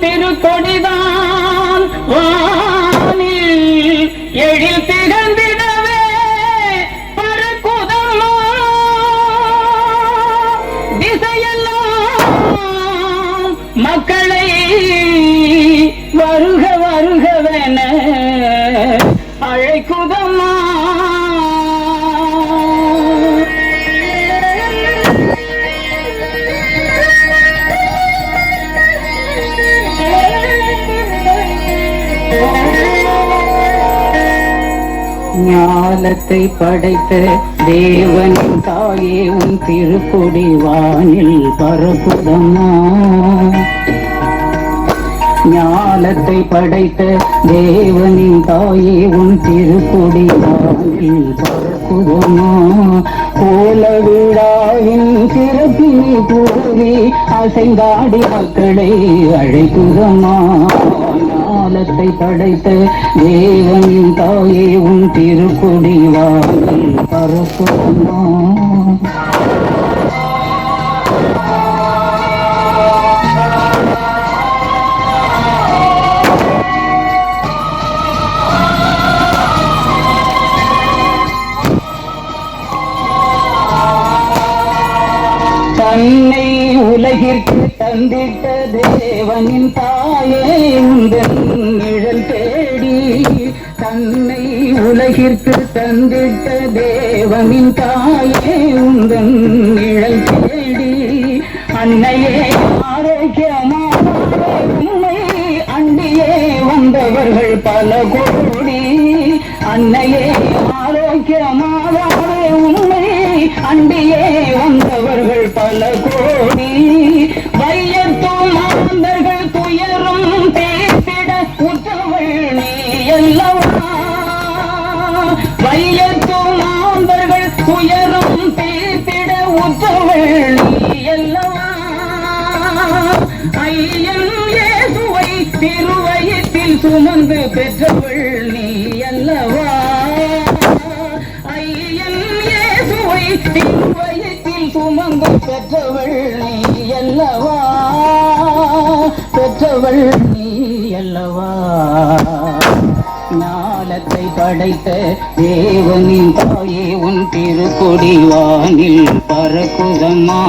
திருக்கொடிதான் வானில் எழில் திகழ்ந்திடவே பறக்குதம்மா திசையெல்லாம் மக்களை வருக வருகவென அழைக்குதம்மா. ஞாலத்தை படைத்த தேவனின் தாயே உன் திருக்கொடி வானில் பறக்குதம்மா. ஞாலத்தை படைத்த தேவனின் தாயே உன் திருக்கொடி வானில் பறக்குதம்மா. கோல விழாவின் சிறப்பினை கூறி அசைந்தாடி மக்களை அழைக்குதம்மா. ஞாலத்தை படைத்த தேவனின் தாயே உன் திருக்கொடி வானில் பறக்குதம்மா. தன்னை உலகிற்கு தந்திட்ட தேவனின் தாயே உந்தன் நிழல் தேடி. தன்னை உலகிற்கு தந்திட்ட தேவனின் தாயே உந்தன் நிழல் தேடி. அன்னையே ஆரோக்கியமான உண்மை அண்டியே வந்தவர்கள் பல கோடி. அன்னையே ஆரோக்கியமான உண்மை அண்டியே வந்தவர்கள் பல கோடி. வையத்தும் மாந்தர்கள் துயரும் பேசிட உற்றவள் நீ அல்லவா. வையத்தும் மாந்தர்கள் துயரும் பேசிட உற்றவள் நீ அல்லவா. ஐயன் இயேசுவை திருவயிற்றில் சுமந்து பெற்றவள் நீ அல்லவா. ஐயன் இயேசுவை திருவயிற்றில் சுமந்து பெற்றவள் நீ அல்லவா. பெற்றவள் நீ அல்லவா. ஞாலத்தை படைத்த தேவனின் தாயே உன் திருக்கொடி வானில் பறக்குதம்மா.